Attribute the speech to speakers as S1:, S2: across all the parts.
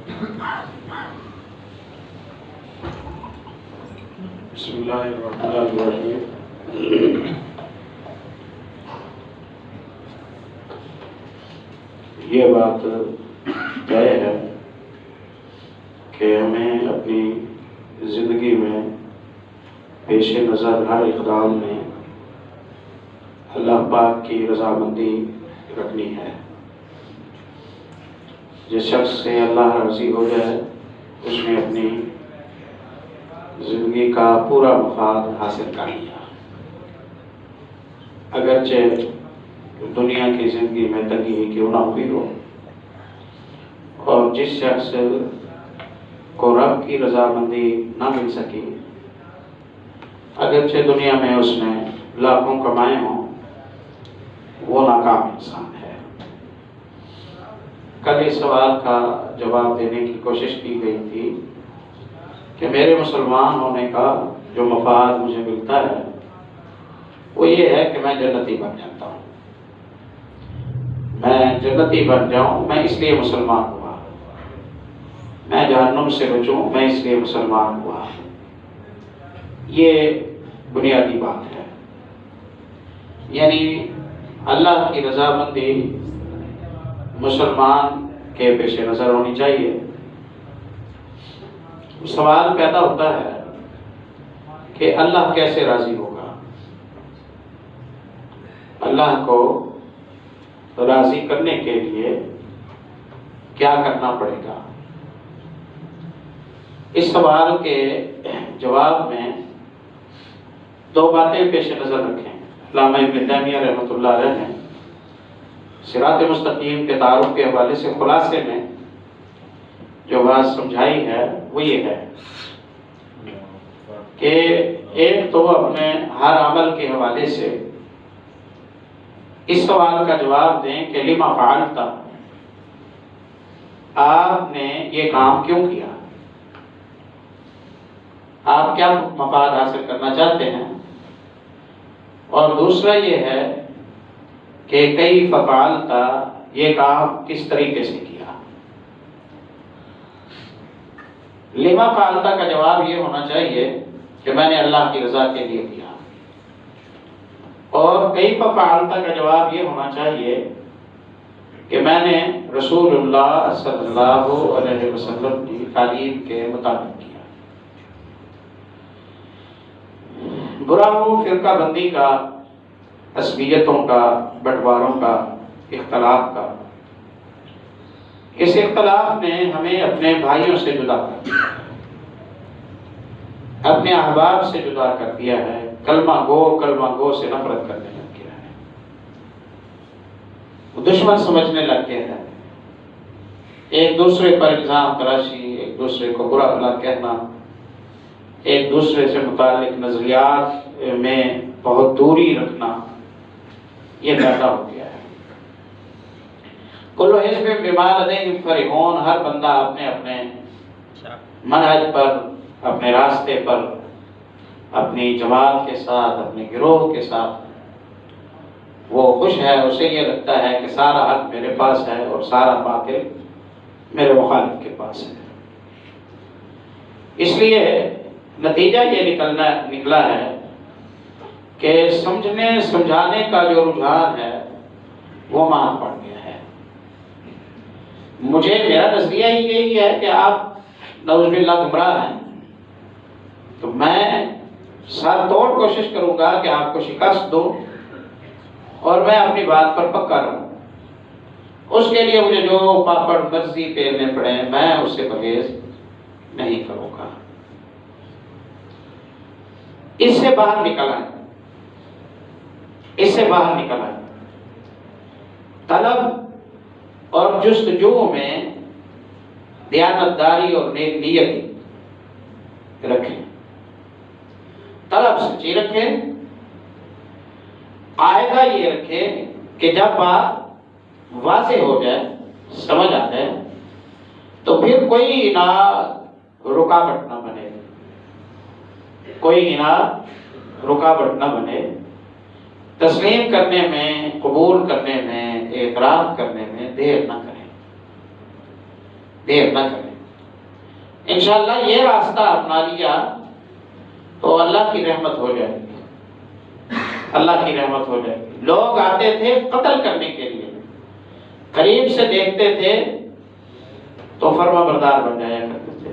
S1: بسم اللہ الرحمن الرحیم۔ یہ بات طے ہے کہ ہمیں اپنی زندگی میں پیش نظر ہر اقدام میں اللہ پاک کی رضامندی رکھنی ہے۔ جس شخص سے اللہ راضی ہو جائے اس نے اپنی زندگی کا پورا مفاد حاصل کر لیا، اگرچہ دنیا کی زندگی میں تنگی ہی کیوں نہ ہوئی ہو۔ اور جس شخص کو رب کی رضامندی نہ مل سکی، اگرچہ دنیا میں اس نے لاکھوں کمائے ہوں، وہ ناکام انسان ہے۔ کل اس سوال کا جواب دینے کی کوشش کی گئی تھی کہ میرے مسلمان ہونے کا جو مفاد مجھے ملتا ہے وہ یہ ہے کہ میں جنتی بن جاتا ہوں۔ میں جنتی بن جاؤں، میں اس لیے مسلمان ہوا۔ میں جہنم سے بچوں، میں اس لیے مسلمان ہوا۔ یہ بنیادی بات ہے، یعنی اللہ کی رضامندی مسلمان کے پیش نظر ہونی چاہیے۔ سوال پیدا ہوتا ہے کہ اللہ کیسے راضی ہوگا؟ اللہ کو راضی کرنے کے لیے کیا کرنا پڑے گا؟ اس سوال کے جواب میں دو باتیں پیش نظر رکھیں۔ علامہ ابن تیمیہ رحمۃ اللہ علیہ نے صراط مستقیم کے تعارف کے حوالے سے خلاصے میں جو بات سمجھائی ہے وہ یہ ہے کہ ایک تو اپنے ہر عمل کے حوالے سے اس سوال کا جواب دیں کہ لما فعلت، آپ نے یہ کام کیوں کیا؟ آپ کیا مفاد حاصل کرنا چاہتے ہیں؟ اور دوسرا یہ ہے کہ کیف فعلت، یہ کام کس طریقے سے کیا؟ لما فعلت کا جواب یہ ہونا چاہیے کہ میں نے اللہ کی رضا کے لیے کیا، اور کیف فعلت کا جواب یہ ہونا چاہیے کہ میں نے رسول اللہ صلی اللہ علیہ وسلم کی تعلیم کے مطابق کیا۔ برا ہو فرقہ بندی کا، عصبیتوں کا، بٹواروں کا، اختلاف کا۔ اس اختلاف نے ہمیں اپنے بھائیوں سے جدا کر دیا، اپنے احباب سے جدا کر دیا ہے، کلمہ گو سے نفرت کرنے لگ گیا ہے، وہ دشمن سمجھنے لگ گیا ہے، ایک دوسرے پر الزام تراشی، ایک دوسرے کو برا بھلا کہنا، ایک دوسرے سے متعلق نظریات میں بہت دوری رکھنا، یہ پیدا ہو گیا ہے۔ کل حزب بما لدیہم فرحون، ہر بندہ اپنے اپنے منہج پر، اپنے راستے پر، اپنی جماعت کے ساتھ، اپنے گروہ کے ساتھ وہ خوش ہے۔ اسے یہ لگتا ہے کہ سارا حق میرے پاس ہے اور سارا باطل میرے مخالف کے پاس ہے۔ اس لیے نتیجہ یہ نکلا ہے کہ سمجھنے سمجھانے کا جو رجحان ہے وہ مات پڑ گیا ہے۔ میرا نظریہ ہی یہی ہے کہ آپ نعوذ باللہ گمراہ ہیں، تو میں سر توڑ کوشش کروں گا کہ آپ کو شکست دوں اور میں اپنی بات پر پکا رہوں۔ اس کے لیے مجھے جو پاپڑ مرضی پھیرنے پڑے میں اس سے پرہیز نہیں کروں گا۔ اس سے باہر نکل آئے، اس سے باہر نکل آئے۔ طلب اور جستجو میں دیانتداری اور نیک نیتی رکھیں، طلب سچی رکھیں، قاعدہ یہ رکھیں کہ جب بات واضح ہو جائے، سمجھ آ جائے، تو پھر کوئی رکاوٹ نہ بنے، کوئی رکاوٹ نہ بنے۔ تسلیم کرنے میں، قبول کرنے میں، اعتراف کرنے میں دیر نہ کریں، دیر نہ کریں۔ انشاءاللہ یہ راستہ اپنا لیا تو اللہ کی رحمت ہو جائے گی، اللہ کی رحمت ہو جائے گی۔ لوگ آتے تھے قتل کرنے کے لیے، قریب سے دیکھتے تھے تو فرما بردار بن جایا کرتے تھے،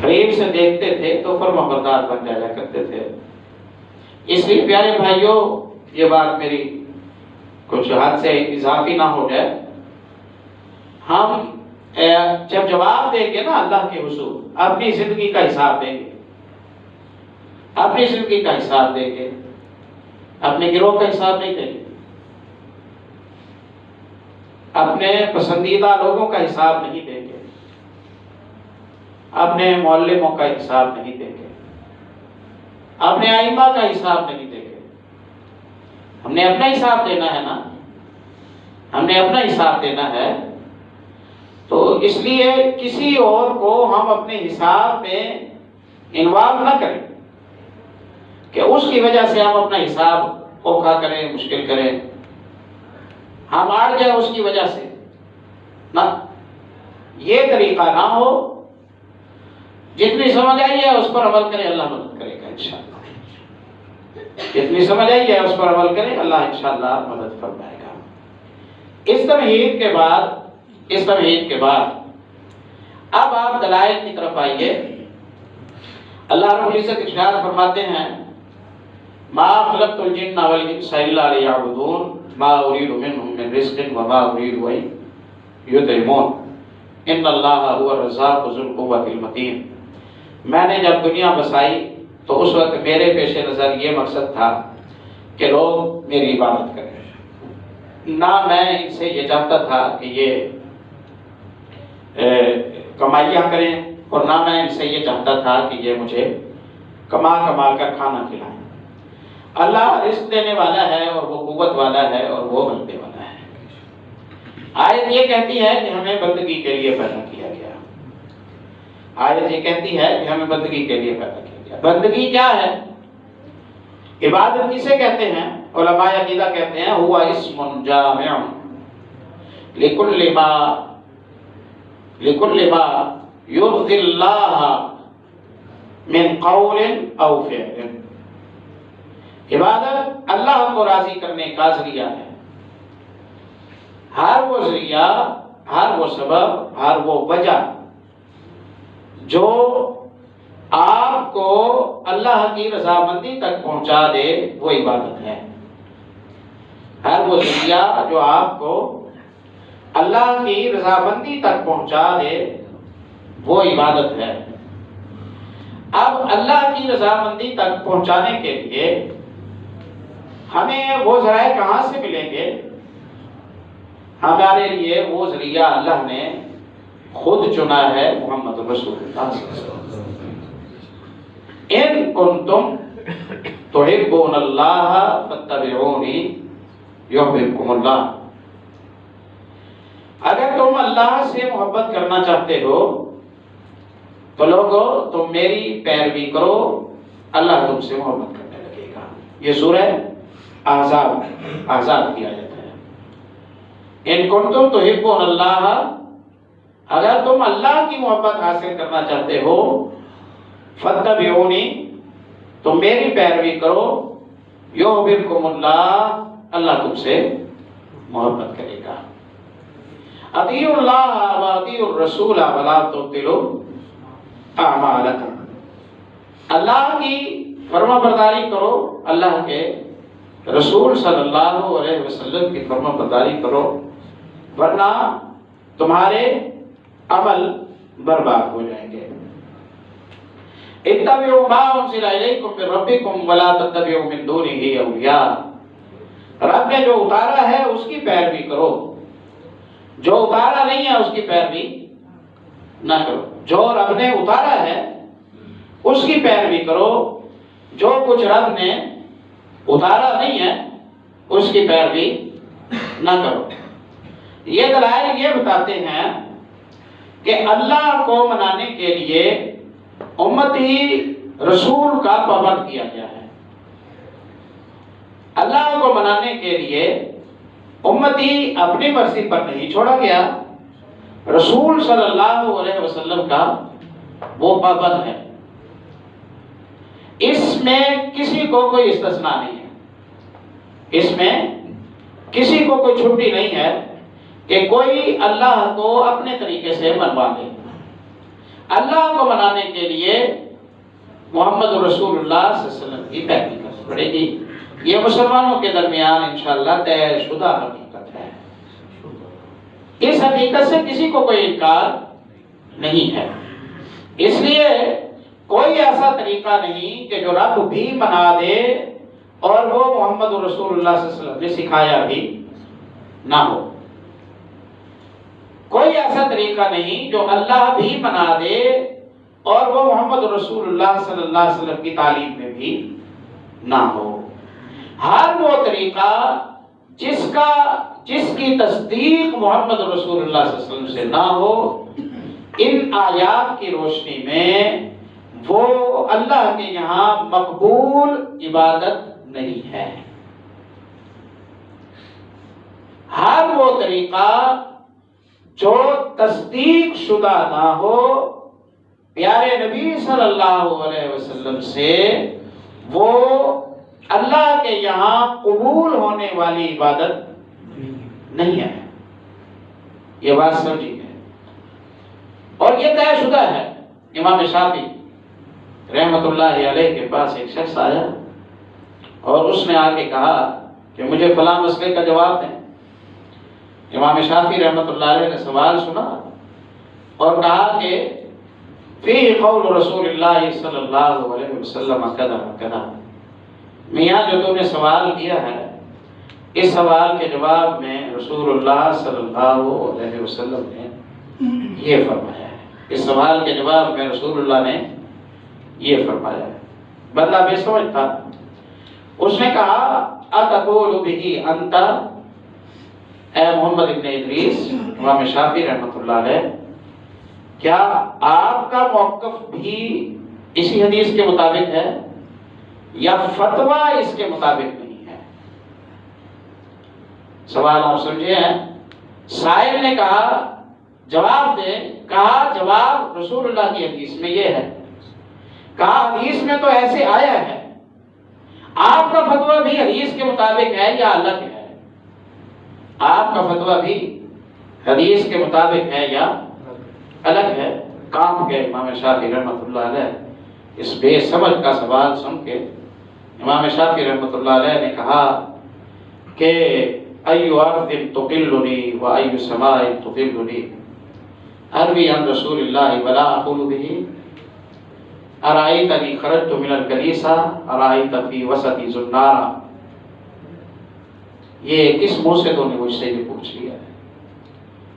S1: قریب سے دیکھتے تھے تو فرما بردار بن جایا کرتے تھے۔ اس لیے پیارے بھائیوں، یہ بات میری کچھ حد سے اضافی نہ ہو جائے، ہم جب جواب دیں گے نا اللہ کے حضور، اپنی زندگی کا حساب دیں گے، اپنی زندگی کا حساب دیں گے، اپنے گروہ کا حساب نہیں دیں گے، اپنے پسندیدہ لوگوں کا حساب نہیں دیں گے، اپنے معلموں کا حساب نہیں دیں گے، اپنے ائمہ کا حساب نہیں دیں گے۔ ہم نے اپنا حساب دینا ہے نا، ہم نے اپنا حساب دینا ہے، تو اس لیے کسی اور کو ہم اپنے حساب میں انوالو نہ کریں کہ اس کی وجہ سے ہم اپنا حساب اوکھا کریں، مشکل کریں، ہم آڑ جائیں اس کی وجہ سے نہ، یہ طریقہ نہ ہو۔ جتنی سمجھ آئی ہے اس پر عمل کریں، اللہ مدد کرے گا انشاءاللہ۔ جتنی سمجھ آئی ہے اس پر عمل کریں، اللہ انشاءاللہ مدد فرمائے گا۔ اس تمہید کے بعد اب آپ دلائل کی طرف آئیے۔ اللہ رب العزت ارشاد فرماتے ہیں، ما خلقت الجن والانس الا ليعبدون ما اريد منهم من رزق وما اريد ان يطعمون ان اللہ هو الرزاق ذو القوة المتین۔ میں نے جب دنیا بسائی تو اس وقت میرے پیش نظر یہ مقصد تھا کہ لوگ میری عبادت کریں، نہ میں ان سے یہ چاہتا تھا کہ یہ کمائیاں کریں، اور نہ میں ان سے یہ چاہتا تھا کہ یہ مجھے کما کر کھانا کھلائیں۔ اللہ رزق دینے والا ہے اور وہ قوت والا ہے اور وہ بننے والا ہے۔ آیت یہ کہتی ہے کہ ہمیں بندگی کے لیے پیدا کیا گیا، آیت یہ کہتی ہے کہ ہمیں بندگی کے لیے پیدا کیا گیا۔ بندگی کیا ہے؟ عبادت کسے کہتے ہیں؟ علماء عقیدہ کہتے ہیں ہوا اسم جامع لکل ما یرضی اللہ من قول او فعل۔ عبادت اللہ کو راضی کرنے کا ذریعہ ہے۔ ہر وہ ذریعہ، ہر وہ سبب، ہر وہ وجہ جو آپ کو اللہ کی رضامندی تک پہنچا دے وہ عبادت ہے۔ ہر وہ ذریعہ جو آپ کو اللہ کی رضامندی تک پہنچا دے وہ عبادت ہے۔ اب اللہ کی رضامندی تک پہنچانے کے لیے ہمیں وہ ذرائع کہاں سے ملیں گے؟ ہمارے لیے وہ ذریعہ اللہ نے خود چنا ہے، محمد رسول اللہ صلی اللہ علیہ وسلم۔ ان کنتم تحبون اللہ فاتبعونی یحببکم اللہ۔ اگر تم اللہ سے محبت کرنا چاہتے ہو تو لوگو تم میری پیروی کرو، اللہ تم سے محبت کرنے لگے گا۔ یہ سورہ احزاب کی آیت ہے۔ ان کنتم تحبون اللہ، اگر تم اللہ کی محبت حاصل کرنا چاہتے ہو، فاتبعونی، تم میری پیروی کرو، یحببکم اللہ، اللہ تم سے محبت کرے گا۔ اطیعوا اللہ واطیعوا الرسول ولا تبطلوا اعمالکم۔ اللہ کی فرما برداری کرو، اللہ کے رسول صلی اللہ علیہ وسلم کی فرما برداری کرو، ورنہ تمہارے عمل برباد ہو جائیں گے۔ اتبعوا ما انزل الیکم من ربکم ولا تتبعوا من دونہ اولیاء۔ رب نے جو اتارا ہے اس کی پیروی کرو، جو اتارا نہیں ہے اس کی پیروی نہ کرو۔ جو رب نے اتارا ہے اس کی پیروی کرو، جو کچھ رب نے اتارا نہیں ہے اس کی پیروی نہ کرو۔ یہ دلائل یہ بتاتے ہیں کہ اللہ کو منانے کے لیے امت ہی رسول کا پابند کیا گیا ہے۔ اللہ کو منانے کے لیے امتی اپنی مرضی پر نہیں چھوڑا گیا، رسول صلی اللہ علیہ وسلم کا وہ پابند ہے، اس میں کسی کو کوئی استثناء نہیں ہے، اس میں کسی کو کوئی چھٹی نہیں ہے کہ کوئی اللہ کو اپنے طریقے سے منوا دے۔ اللہ کو منانے کے لیے محمد رسول اللہ صلی اللہ علیہ وسلم کی پیروی کرنی پڑے گی۔ یہ مسلمانوں کے درمیان انشاءاللہ طے شدہ حقیقت ہے، اس حقیقت سے کسی کو کوئی انکار نہیں ہے۔ اس لیے کوئی ایسا طریقہ نہیں کہ جو رب بھی منا دے اور وہ محمد رسول اللہ صلی اللہ علیہ وسلم نے سکھایا بھی نہ ہو۔ کوئی ایسا طریقہ نہیں جو اللہ بھی بنا دے اور وہ محمد رسول اللہ صلی اللہ علیہ وسلم کی تعلیم میں بھی نہ ہو۔ ہر وہ طریقہ جس کی تصدیق محمد رسول اللہ صلی اللہ علیہ وسلم سے نہ ہو، ان آیات کی روشنی میں وہ اللہ کے یہاں مقبول عبادت نہیں ہے۔ ہر وہ طریقہ جو تصدیق شدہ نہ ہو پیارے نبی صلی اللہ علیہ وسلم سے، وہ اللہ کے یہاں قبول ہونے والی عبادت نہیں ہے۔ یہ بات سمجھیے، اور یہ طے شدہ ہے۔ امام شافعی رحمت اللہ علیہ کے پاس ایک شخص آیا اور اس نے آ کے کہا کہ مجھے فلاں مسئلے کا جواب دیں۔ امام شافعی رحمت اللہ علیہ نے سوال سنا اور کہا کہ فی قول رسول اللہ صلی اللہ علیہ وسلم کذا کذا، میاں جو تم نے سوال کیا ہے اس سوال کے جواب میں رسول اللہ صلی اللہ علیہ وسلم نے یہ فرمایا ہے، اس سوال کے جواب میں رسول اللہ نے یہ فرمایا ہے۔ بندہ بے سمجھ تھا، اس نے کہا اتقول بہ انت، اے محمد ابن ادریس، امام شافعی رحمۃ اللہ علیہ، کیا آپ کا موقف بھی اسی حدیث کے مطابق ہے یا فتویٰ اس کے مطابق نہیں ہے؟ سوال آپ سمجھے ہیں؟ سائل نے کہا جواب دے، کہا جواب رسول اللہ کی حدیث میں یہ ہے، کہا حدیث میں تو ایسے آیا ہے، آپ کا فتویٰ بھی حدیث کے مطابق ہے یا الگ ہے؟ آپ کا فتویٰ بھی حدیث کے مطابق ہے یا الگ ہے؟ کام گئے امام شافعی رحمۃ اللہ علیہ۔ اس بے سمجھ کا سوال سن کے امام شافعی رحمۃ اللہ علیہ نے کہا کہ ایو ارض تقلنی و ایو سماء تقلنی اروی عن رسول اللہ ولا اقول به ارائیتنی خرجت من الکنیسہ ارائیت فی وسطی زنارا۔ یہ کس منہ سے تو نے مجھ سے یہ پوچھ لیا ہے؟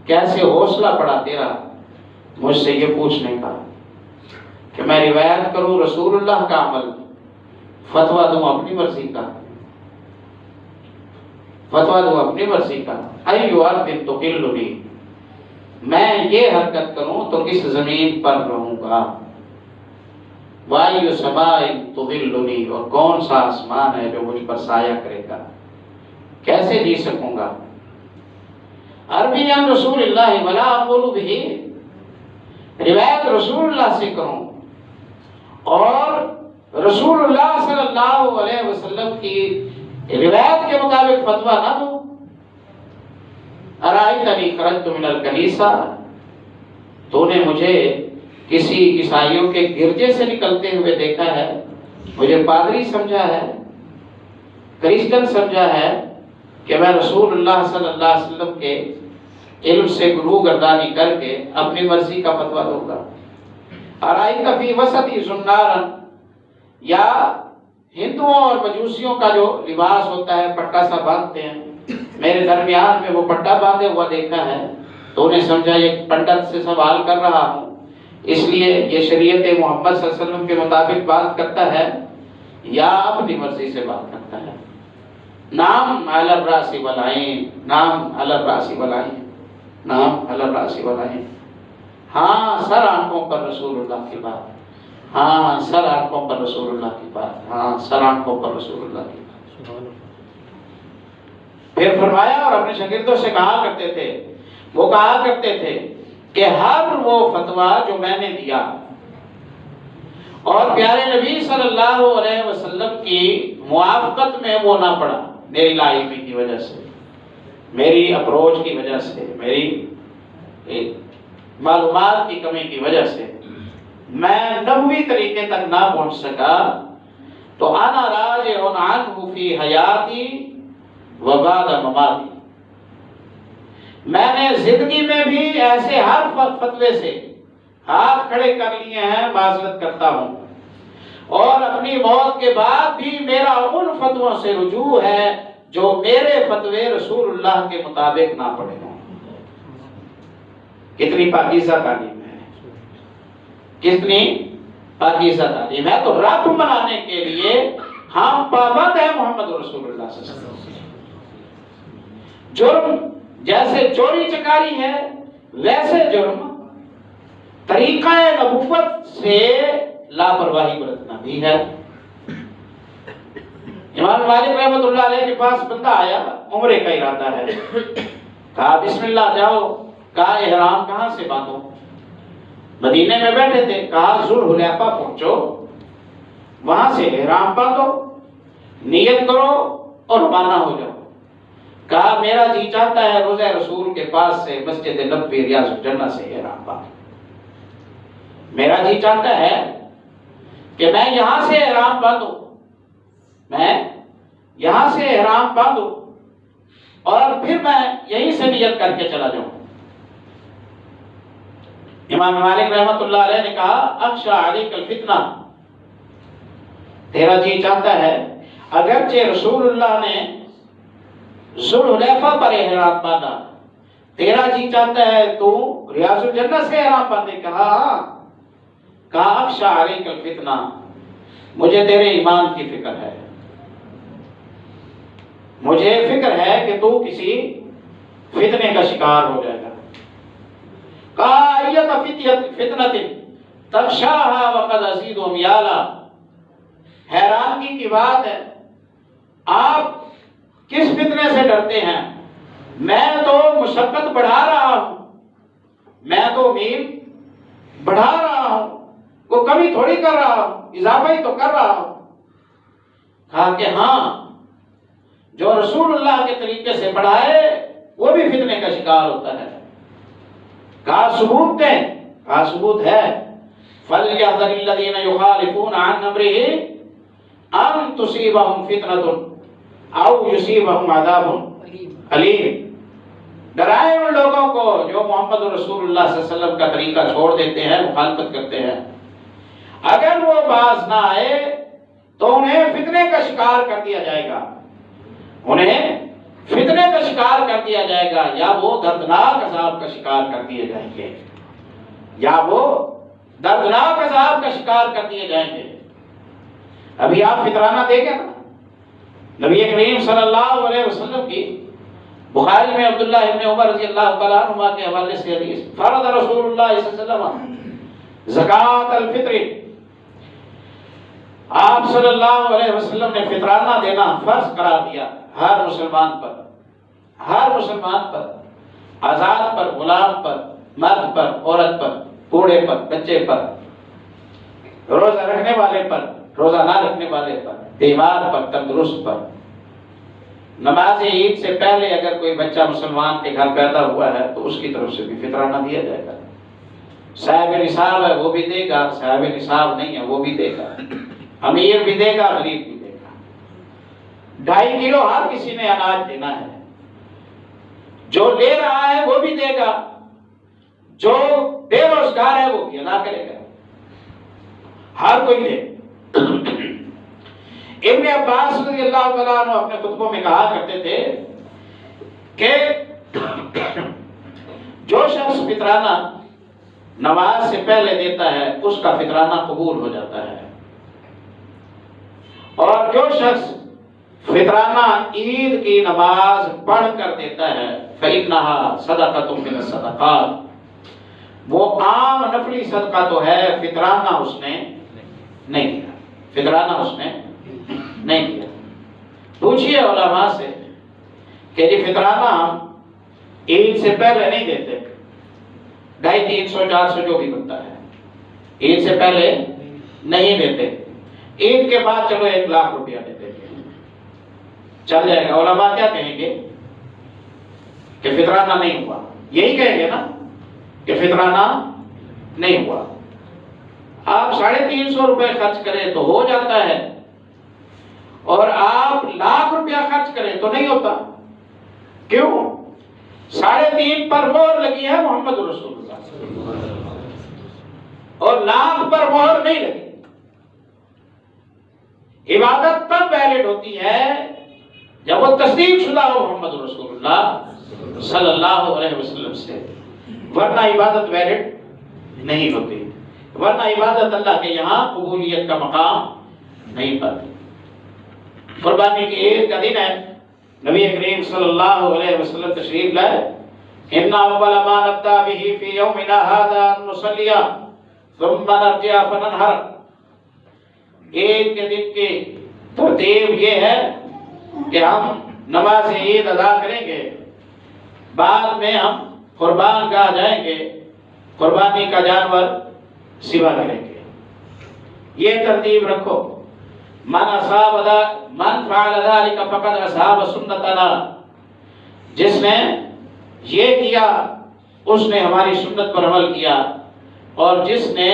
S1: کیسے حوصلہ پڑا تیرا مجھ سے یہ پوچھنے کا کہ میں روایت کروں رسول اللہ کا عمل، فتویٰ دوں اپنی مرضی کا، فتویٰ دوں اپنی مرضی کا۔ ایو ارض تقلنی، میں یہ حرکت کروں تو کس زمین پر رہوں گا؟ وایو سماء تظلنی، اور کون سا آسمان ہے جو مجھ پر سایہ کرے گا؟ کیسے جی سکوں گا؟ عربی عن رسول اللہ ولا اقول به، روایت رسول اللہ سے کروں اور رسول اللہ صلی اللہ علیہ وسلم کی روایت کے مطابق فتویٰ نہ دوں۔ ارائیتنی خرجت من الکنیسہ، تو نے مجھے کسی عیسائیوں کے گرجے سے نکلتے ہوئے دیکھا ہے، مجھے پادری سمجھا ہے، کرسچن سمجھا ہے کہ میں رسول اللہ صلی اللہ علیہ وسلم کے علم سے گرو گردانی کر کے اپنی مرضی کا فتویٰ دوں گا۔ ارائیت فی وسطی زنارا، یا ہندوؤں اور مجوسیوں کا جو لباس ہوتا ہے پٹا سا باندھتے ہیں، میرے درمیان میں وہ پٹا باندھے ہوا دیکھا ہے، تو نے سمجھا یہ پنڈت سے سوال کر رہا ہوں، اس لیے یہ شریعت محمد صلی اللہ علیہ وسلم کے مطابق بات کرتا ہے یا اپنی مرضی سے بات کرتا ہے۔ نام علی الراس والعین، نام علی الراس والعین، نام علی الراس والعین۔ ہاں سر آنکھوں پر رسول اللہ کی بات، ہاں سر آنکھوں پر رسول اللہ کی بات، ہاں سر آنکھوں پر رسول اللہ کی بات۔ پھر فرمایا اور اپنے شاگردوں سے کہا کرتے تھے، وہ کہا کرتے تھے کہ ہر وہ فتویٰ جو میں نے دیا اور پیارے نبی صلی اللہ علیہ وسلم کی موافقت میں وہ نہ پڑا، میری لا علمی کی وجہ سے، میری اپروچ کی وجہ سے، میری معلومات کی کمی کی وجہ سے میں نبوی طریقے تک نہ پہنچ سکا، تو انا راجع عنہ فی حیاتی و بعد مماتی، میں نے زندگی میں بھی ایسے ہر فتوے سے ہاتھ کھڑے کر لیے ہیں، معذرت کرتا ہوں، اور اپنی موت کے بعد بھی میرا ان فتووں سے رجوع ہے جو میرے فتوے رسول اللہ کے مطابق نہ پڑے ہوں۔ کتنی پاکیزہ تعلیم ہے، کتنی پاکیزہ تعلیم ہے۔ تو رب منانے کے لیے ہم پابند ہیں محمد رسول اللہ صلی اللہ علیہ وسلم۔ جرم جیسے چوری چکاری ہے، ویسے جرم طریقہ نبوت سے لاپرواہی برتنا بھی ہے۔ امام مالک رحمۃ اللہ علیہ کے پاس بندہ آیا، عمرے کا ارادہ ہے، کہا بسم اللہ جاؤ، کہا احرام کہاں سے باندھو؟ مدینے میں بیٹھے تھے، کہا ذوالحلیفہ پہنچو، وہاں سے احرام باندھو، نیت کرو اور روانہ ہو جاؤ۔ کہا میرا جی چاہتا ہے روضہ رسول کے پاس سے مسجد نبوی ریاض الجنہ سے احرام باندھوں، میرا جی چاہتا ہے کہ میں یہاں سے احرام باندھوں، میں یہاں سے احرام باندھوں اور پھر میں یہیں سے نیت کر کے چلا جاؤں۔ امام مالک رحمۃ اللہ علیہ نے کہا اخشى علیک الفتنہ، تیرا جی چاہتا ہے اگرچہ رسول اللہ نے ذوالحلیفہ پر احرام باندھا، تیرا جی چاہتا ہے تو ریاض الجنہ سے احرام باندھے؟ کہا اخشى علیک الفتنہ، مجھے تیرے ایمان کی فکر ہے، مجھے فکر ہے کہ تو کسی فتنے کا شکار ہو جائے گا۔ کہا ایت فتنۃ تخشاها وقد ازید امیالا، حیرانگی کی بات ہے، آپ کس فتنے سے ڈرتے ہیں؟ میں تو مشقت بڑھا رہا ہوں، میں تو میل بڑھا رہا ہوں، وہ کمی تھوڑی کر رہا ہوں، اضافہ ہی تو کر رہا ہوں۔ کہا کہ ہاں، جو رسول اللہ کے طریقے سے بڑھائے وہ بھی فتنے کا شکار ہوتا ہے۔ کہا ثبوت دیں؟ کہا ثبوت ہے، فَلْيَحْذَرِ الَّذِينَ يُخَالِفُونَ عَنْ أَمْرِهِ أَن تُصِيبَهُمْ فِتْنَةٌ أَوْ يُصِيبَهُمْ عَذَابٌ أَلِيمٌ، ڈرائے ان لوگوں کو جو محمد رسول اللہ صلی اللہ علیہ وسلم کا طریقہ چھوڑ دیتے ہیں، مخالفت کرتے ہیں، اگر وہ باز نہ آئے تو انہیں فتنے کا شکار کر دیا جائے گا، انہیں فتنے کا شکار کر دیا جائے گا، یا وہ دردناک عذاب کا شکار کر دیے جائیں گے، یا وہ دردناک عذاب کا شکار کر دیے جائیں گے۔ ابھی آپ فطرانہ دیکھیں نا، نبی کریم صلی اللہ علیہ وسلم کی بخاری میں عبداللہ ابن عمر رضی اللہ تعالیٰ عنہ کے حوالے سے حدیث، فرض رسول اللہ صلی اللہ علیہ وسلم زکوٰۃ الفطر، آپ صلی اللہ علیہ وسلم نے فطرانہ دینا فرض قرار دیا ہر مسلمان پر، ہر مسلمان پر، آزاد پر، غلام پر، مرد پر، عورت پر، بوڑھے پر، بچے پر، روزہ رکھنے والے پر، روزہ نہ رکھنے والے پر، بیمار پر، تندرست پر۔ نماز عید سے پہلے اگر کوئی بچہ مسلمان کے گھر پیدا ہوا ہے تو اس کی طرف سے بھی فطرانہ دیا جائے گا۔ صاحب نصاب ہے وہ بھی دے گا، صاحب نصاب نہیں ہے وہ بھی دے گا، امیر بھی دے گا، غریب بھی دے گا۔ 2.5 کلو ہر کسی نے اناج دینا ہے، جو لے رہا ہے وہ بھی دے گا، جو بے روزگار ہے وہ بھی ادا کرے گا، ہر کوئی دے۔ ابن عباس رضی اللہ تعالیٰ عنہ اپنے خطبوں میں کہا کرتے تھے کہ جو شخص فطرانہ نماز سے پہلے دیتا ہے اس کا فطرانہ قبول ہو جاتا ہے، اور جو شخص فطرانہ عید کی نماز پڑھ کر دیتا ہے فإنها صدقۃ من الصدقات، وہ عام نفلی صدقہ تو ہے، فطرانہ اس نے نہیں کیا، فطرانہ اس نے نہیں کیا۔ پوچھئے علماء سے کہ یہ فطرانہ ہم عید سے پہلے نہیں دیتے، 250, 300, 400 جو بھی بنتا ہے، عید سے پہلے نہیں دیتے، عید کے بعد چلو 1 لاکھ روپیہ دے دیتے ہیں، چل جائے گا۔ علماء کیا کہیں گے کہ فطرانہ نہیں ہوا، یہی کہیں گے نا کہ فطرانہ نہیں ہوا۔ آپ 350 روپے خرچ کریں تو ہو جاتا ہے، اور آپ 1,00,000 روپیہ خرچ کریں تو نہیں ہوتا۔ کیوں؟ 3.5 پر مہر لگی ہے محمد رسول اللہ، اور 1,00,000 پر مہر نہیں لگی۔ عبادت تب ویلڈ ہوتی ہے جب وہ تصدیق شدہ ہو محمد رسول اللہ صلی اللہ علیہ وسلم سے، ورنہ عبادت ویلڈ نہیں ہوتی، ورنہ عبادت اللہ کے یہاں قبولیت کا مقام نہیں پاتی۔ قربانی کی عید کا دن ہے، نبی کریم صلی اللہ علیہ وسلم تشریف لائے، ان اول ما نبدا به في يومنا هذا ان نصلي ثم نرجع فننحر۔ عید کے دن کی ترتیب یہ ہے کہ ہم نماز عید ادا کریں گے، بعد میں ہم قربان گاہ جائیں گے، قربانی کا جانور ذبح کریں گے۔ یہ ترتیب رکھو۔ من فعل ذلك فقد اصاب سنتنا، جس نے یہ کیا اس نے ہماری سنت پر عمل کیا، اور جس نے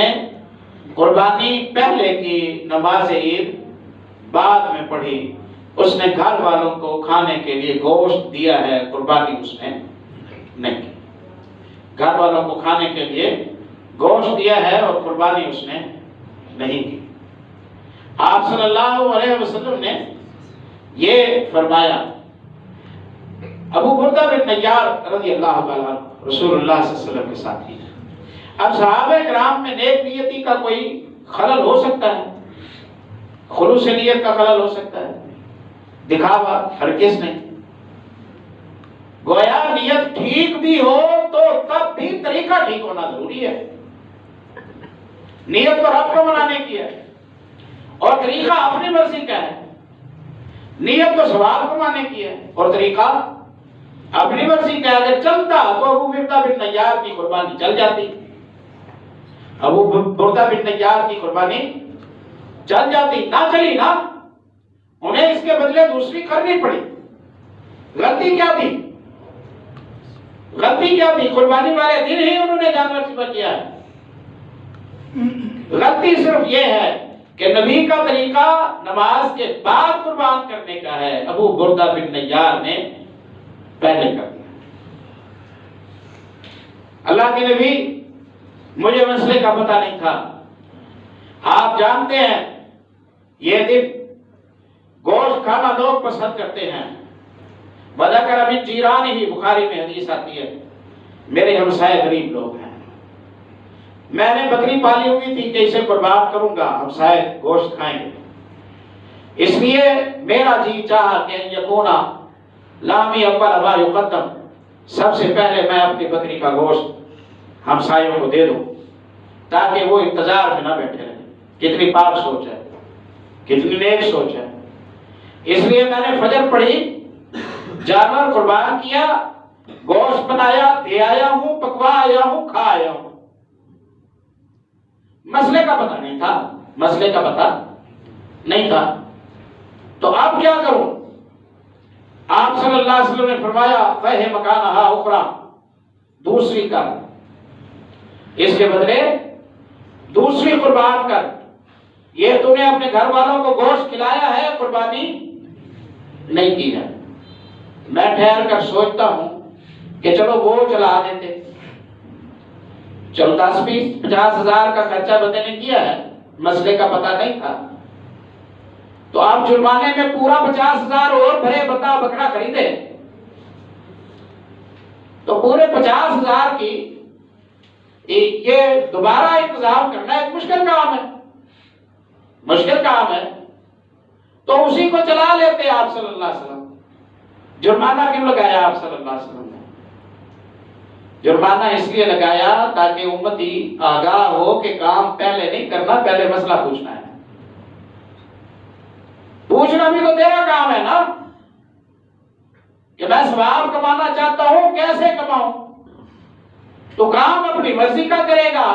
S1: قربانی پہلے کی نماز عید بعد میں پڑھی اس نے گھر والوں کو کھانے کے لیے گوشت دیا ہے، قربانی اس نے نہیں کی۔ گھر والوں کو کھانے کے لیے گوشت دیا ہے اور قربانی اس نے نہیں کی۔ آپ صلی اللہ علیہ وسلم نے یہ فرمایا۔ ابو بردہ بن نجار رضی اللہ عنہ رسول اللہ صلی اللہ علیہ وسلم کے ساتھی ہیں۔ اب صحابہ کرام میں نیک نیتی کا کوئی خلل ہو سکتا ہے، خلوص نیت کا خلل ہو سکتا ہے، دکھاوا ہرگز نہیں۔ گویا نیت ٹھیک بھی ہو تو تب بھی طریقہ ٹھیک ہونا ضروری ہے۔ نیت تو رب کو منانے کی ہے اور طریقہ اپنی مرضی کا ہے۔ نیت تو ثواب کمانے کی ہے اور طریقہ اپنی مرضی کا ہے۔ اگر چلتا تو ابو بردہ بن نجار کی قربانی چل جاتی، ابو بردہ بن نجار کی قربانی چل جاتی، نہ چلی نا، انہیں اس کے بدلے دوسری کرنی پڑی۔ غلطی کیا تھی؟ غلطی کیا تھی؟ قربانی والے دن ہی انہوں نے جانور ذبح کیا ہے۔ غلطی صرف یہ ہے کہ نبی کا طریقہ نماز کے بعد قربان کرنے کا ہے، ابو بردہ بن نجار نے پہلے کر دیا۔ اللہ کے نبی مجھے مسئلے کا پتہ نہیں تھا، آپ جانتے ہیں یہ دن گوشت کھانا لوگ پسند کرتے ہیں۔ وَذَكَرَ مِن جِيرَانِهِ، بخاری میں حدیث آتی ہے، میرے ہمسائے غریب لوگ ہیں، میں نے بکری پالی ہوئی تھی کہ اسے قربان کروں گا، ہمسائے گوشت کھائیں گے، اس لیے میرا جی چاہا کہ یکونا لامی اول ما یقدم، سب سے پہلے میں اپنی بکری کا گوشت ہمسایوں کو دے دوں تاکہ وہ انتظار میں نہ بیٹھے رہیں۔ کتنی پاک سوچ ہے، کتنی نیک سوچ ہے۔ اس لیے میں نے فجر پڑھی، جانور قربان کیا، گوشت بنایا، دے آیا ہوں، پکوا آیا ہوں، کھا آیا ہوں۔ مسئلے کا پتہ نہیں تھا، مسئلے کا پتہ نہیں تھا، تو اب کیا کروں؟ آپ صلی اللہ علیہ وسلم نے فرمایا فَهِ مَكَانَهَا أُخْرَى، دوسری کر، اس کے بدلے دوسری قربان کر۔ یہ تو نے اپنے گھر والوں کو گوشت کھلایا ہے، قربانی نہیں کی ہے۔ میں ٹھہر کر سوچتا ہوں کہ چلو وہ چلا دیتے، چلو 10, 20, 50 ہزار کا خرچہ بندے نے کیا ہے، مسئلے کا پتہ نہیں تھا، تو آپ جرمانے میں پورا 50 ہزار اور بھرے، بتا بکرا خریدے تو پورے 50 ہزار کی یہ دوبارہ انتظام کرنا ایک مشکل کام ہے، مشکل کام ہے، تو اسی کو چلا لیتے آپ صلی اللہ علیہ وسلم۔ جرمانہ کیوں لگایا آپ صلی اللہ علیہ وسلم نے؟ جرمانہ اس لیے لگایا تاکہ امتی آگاہ ہو کہ کام پہلے نہیں کرنا، پہلے مسئلہ پوچھنا ہے۔ پوچھنا بھی تو تیرا کام ہے نا، کہ میں ثواب کمانا چاہتا ہوں، کیسے کماؤں؟ تو کام اپنی مرضی کا کرے گا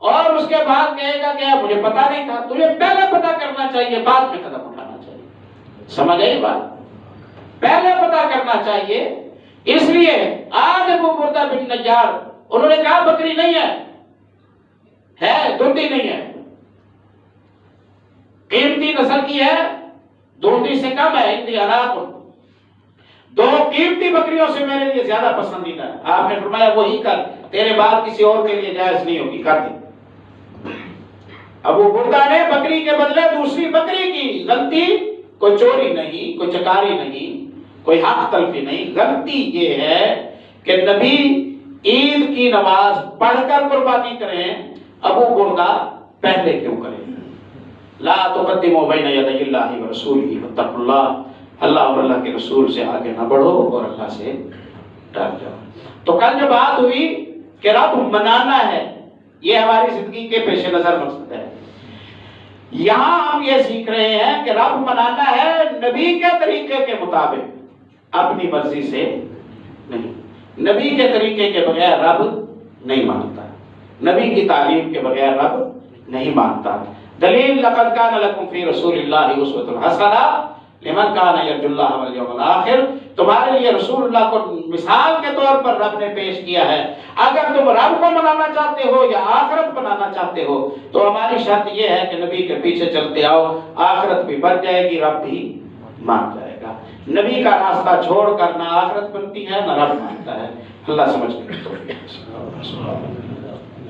S1: اور اس کے بعد کہے گا کہ مجھے پتا نہیں تھا. تجھے پہلے پتا کرنا چاہیے، بعد میں قدم اٹھانا چاہیے. سمجھ آئی بات؟ پہلے پتا کرنا چاہیے. اس لیے آج ابو بردہ بن نجار انہوں نے کہا بکری نہیں ہے دودھی نہیں ہے، قیمتی نسل کی ہے، دودھی سے کم ہے. اندی حالات دو قیمتی بکریوں سے میرے لیے زیادہ پسندیدہ ہے. آپ نے فرمایا وہی کر، تیرے بعد کسی اور کے لیے جائز نہیں ہوگی، کر دی. ابو بردہ نے بکری کے بدلے دوسری بکری کی. غلطی کوئی چوری نہیں، کوئی چکاری نہیں، کوئی حق تلفی نہیں. غلطی یہ ہے کہ نبی عید کی نماز پڑھ کر قربانی کریں، ابو بردہ پہلے کیوں کریں؟ لا تقدموا بین یدی اللہ ورسولہ واتقوا اللہ. اللہ اور اللہ کے رسول سے آگے نہ بڑھو اور اللہ سے ڈر جاؤ. تو کل جو بات ہوئی کہ رب منانا ہے، یہ ہماری زندگی کے پیش نظر مقصد ہے. یہاں ہم یہ سیکھ رہے ہیں کہ رب منانا ہے نبی کے طریقے کے مطابق، اپنی مرضی سے نہیں. نبی کے طریقے کے بغیر رب نہیں مانتا، نبی کی تعلیم کے بغیر رب نہیں مانتا. دلیل لقد کان لکم فی رسول اللہ اسوۃ حسنہ لمن کان یرجو اللہ والیوم الآخر. تمہارے لیے رسول اللہ کو مثال کے طور پر رب نے پیش کیا ہے. اگر تم رب کو منانا چاہتے ہو یا آخرت بنانا چاہتے ہو تو ہماری شرط یہ ہے کہ نبی کے پیچھے چلتے آؤ. آخرت بھی بن جائے گی، رب بھی مان جائے گا. نبی کا راستہ چھوڑ کر نہ آخرت بنتی ہے نہ رب مانتا ہے. اللہ سمجھنے کی توفیق.